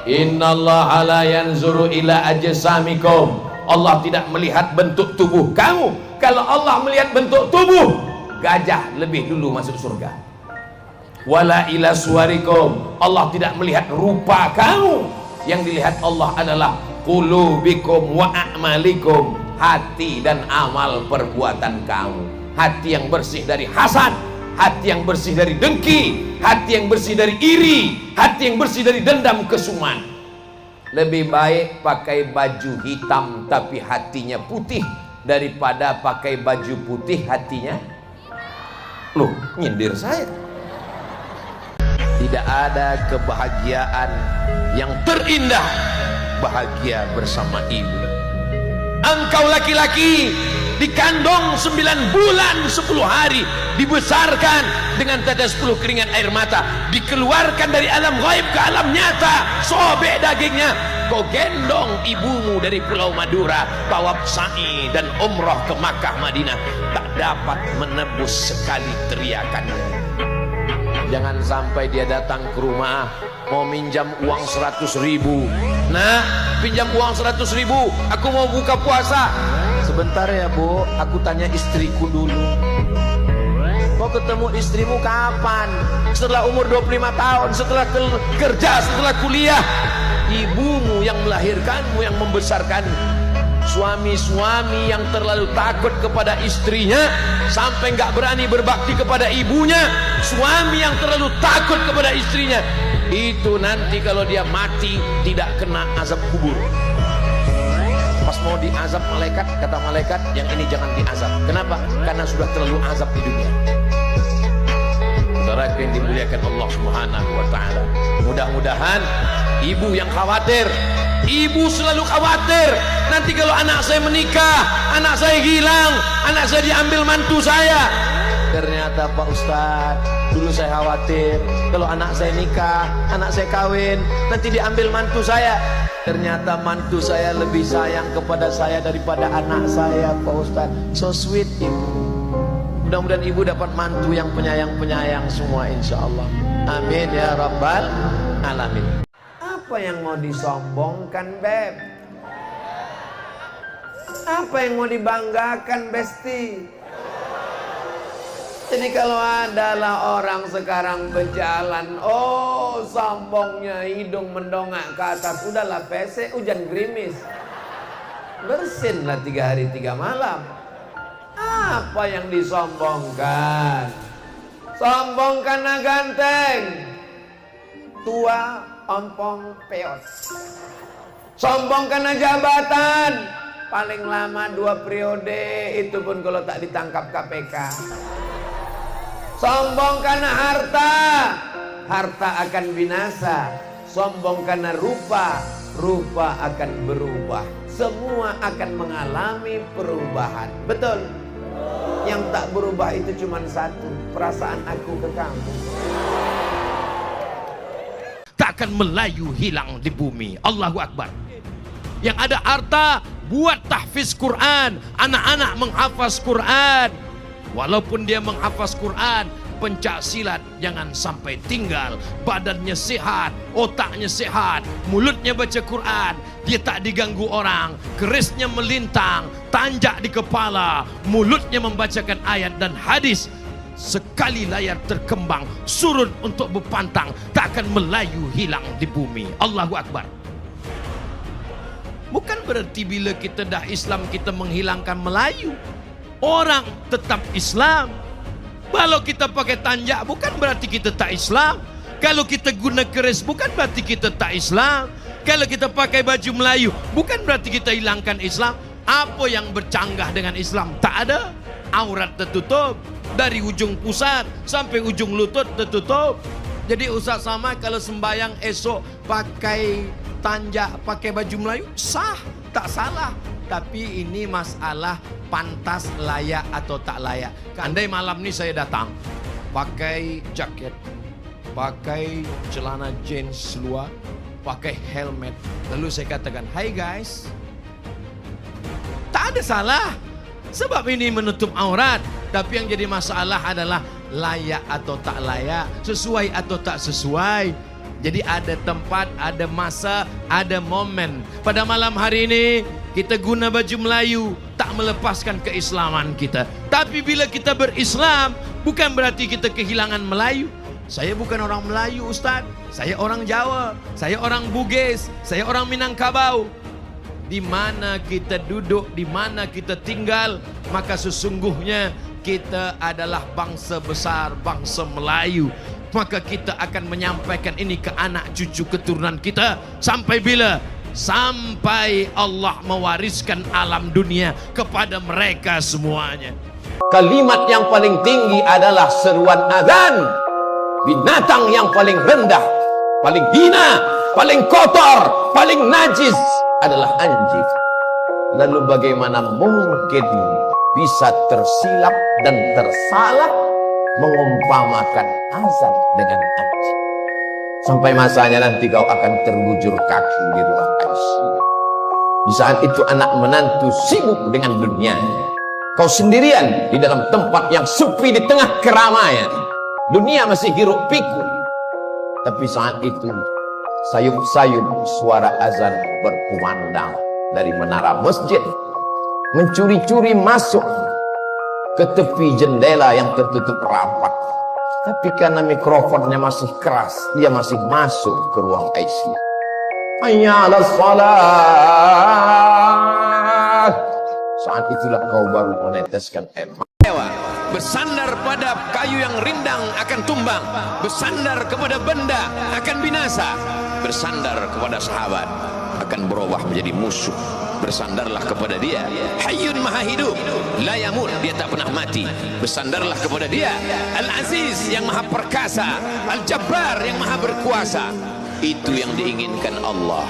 Innallaha la yanzuru ila ajsamikum. Allah tidak melihat bentuk tubuh kamu. Kalau Allah melihat bentuk tubuh, gajah lebih dulu masuk surga. Wala ila suwarikum. Allah tidak melihat rupa kamu. Yang dilihat Allah adalah qulubikum wa a'malikum, hati dan amal perbuatan kamu. Hati yang bersih dari hasad, hati yang bersih dari dengki, hati yang bersih dari iri, hati yang bersih dari dendam kesuman. Lebih baik pakai baju hitam tapi hatinya putih daripada pakai baju putih hatinya. Loh, nyindir saya. Tidak ada kebahagiaan yang terindah bahagia bersama ibu. Engkau laki-laki dikandung 9 bulan 10 hari, dibesarkan dengan tetes 10 keringat air mata, dikeluarkan dari alam gaib ke alam nyata, sobek dagingnya, kau gendong ibumu dari Pulau Madura, tawaf sa'i dan umrah ke Makkah Madinah, tak dapat menebus sekali teriakannya. Jangan sampai dia datang ke rumah mau minjam uang 100.000. Nah, pinjam uang 100.000, aku mau buka puasa. Sebentar ya bu, aku tanya istriku dulu. Kau ketemu istrimu kapan? Setelah umur 25 tahun, setelah kerja, setelah kuliah. Ibumu yang melahirkanmu, yang membesarkanmu. Suami-suami yang terlalu takut kepada istrinya sampai nggak berani berbakti kepada ibunya. Suami yang terlalu takut kepada istrinya, itu nanti kalau dia mati tidak kena azab kubur. Pas mau diazab malaikat, kata malaikat, yang ini jangan diazab. Kenapa? Karena sudah terlalu azab di dunia. Saudara yang dimuliakan Allah Subhanahu wa taala, mudah-mudahan ibu yang khawatir, ibu selalu khawatir nanti kalau anak saya menikah, anak saya hilang, anak saya diambil mantu saya. Ternyata Pak Ustadz, dulu saya khawatir kalau anak saya nikah, anak saya kawin, nanti diambil mantu saya. Ternyata mantu saya lebih sayang kepada saya daripada anak saya, Pak Ustadz. So sweet ibu. Mudah-mudahan ibu dapat mantu yang penyayang-penyayang semua, insya Allah. Amin ya rabbal alamin. Apa yang mau disombongkan, Beb? Apa yang mau dibanggakan, Besti? Jadi kalau adalah orang sekarang berjalan, oh sombongnya, hidung mendongak ke atas, udahlah pesek, hujan gerimis, bersinlah 3 hari 3 malam. Apa yang disombongkan? Sombong karena ganteng, tua, ompong, peot. Sombong karena jabatan, paling lama 2 periode, itu pun kalau tak ditangkap KPK. Sombong karena harta, harta akan binasa. Sombong karena rupa, rupa akan berubah. Semua akan mengalami perubahan. Betul? Yang tak berubah itu cuma satu, perasaan aku ke kamu. Takkan melayu hilang di bumi. Allahu Akbar. Yang ada harta, buat tahfiz Quran, anak-anak menghafaz Quran. Walaupun dia menghafaz Quran, pencak silat jangan sampai tinggal. Badannya sehat, otaknya sehat, mulutnya baca Quran, dia tak diganggu orang, kerisnya melintang, tanjak di kepala, mulutnya membacakan ayat dan hadis. Sekali layar terkembang, surut untuk berpantang, tak akan melayu hilang di bumi. Allahu Akbar. Bukan berarti bila kita dah Islam kita menghilangkan Melayu. Orang tetap Islam. Kalau kita pakai tanjak bukan berarti kita tak Islam. Kalau kita guna keris bukan berarti kita tak Islam. Kalau kita pakai baju Melayu bukan berarti kita hilangkan Islam. Apa yang bercanggah dengan Islam? Tak ada. Aurat tertutup dari ujung pusat sampai ujung lutut tertutup. Jadi Ustaz Samad kalau sembayang esok pakai tanjak, pakai baju Melayu sah, tak salah. Tapi ini masalah pantas, layak atau tak layak. Andai malam ni saya datang pakai jaket, pakai celana jeans luar, pakai helmet, lalu saya katakan, "Hai guys," tak ada salah. Sebab ini menutup aurat. Tapi yang jadi masalah adalah layak atau tak layak, sesuai atau tak sesuai. Jadi ada tempat, ada masa, ada momen. Pada malam hari ini kita guna baju Melayu, tak melepaskan keislaman kita. Tapi bila kita berislam, bukan berarti kita kehilangan Melayu. Saya bukan orang Melayu, Ustaz. Saya orang Jawa, saya orang Bugis, saya orang Minangkabau. Di mana kita duduk, di mana kita tinggal, maka sesungguhnya kita adalah bangsa besar, bangsa Melayu. Maka kita akan menyampaikan ini ke anak cucu keturunan kita. Sampai bila? Sampai Allah mewariskan alam dunia kepada mereka semuanya. Kalimat yang paling tinggi adalah seruan azan. Binatang yang paling rendah, paling hina, paling kotor, paling najis adalah anjing. Lalu bagaimana mungkin bisa tersilap dan tersalah mengumpamakan azan dengan anjing? Sampai masanya nanti kau akan terbujur kaki di ruang ICU. Di saat itu anak menantu sibuk dengan dunianya. Kau sendirian di dalam tempat yang sepi di tengah keramaian. Dunia masih hiruk pikuk. Tapi saat itu sayup-sayup suara azan berkumandang dari menara masjid, mencuri-curi masuk ke tepi jendela yang tertutup rapat. Tapi karena mikrofonnya masih keras, dia masih masuk ke ruang ICU. Hayya 'alas shalah. Saat itulah kau baru meneteskan air mata. Bersandar pada kayu yang rindang akan tumbang, bersandar kepada benda akan binasa, bersandar kepada sahabat akan berubah menjadi musuh. Bersandarlah kepada dia, Hayyun Maha Hidup, la yamut, dia tak pernah mati. Bersandarlah kepada dia, Al-Aziz yang Maha Perkasa, Al-Jabbar yang Maha Berkuasa. Itu yang diinginkan Allah.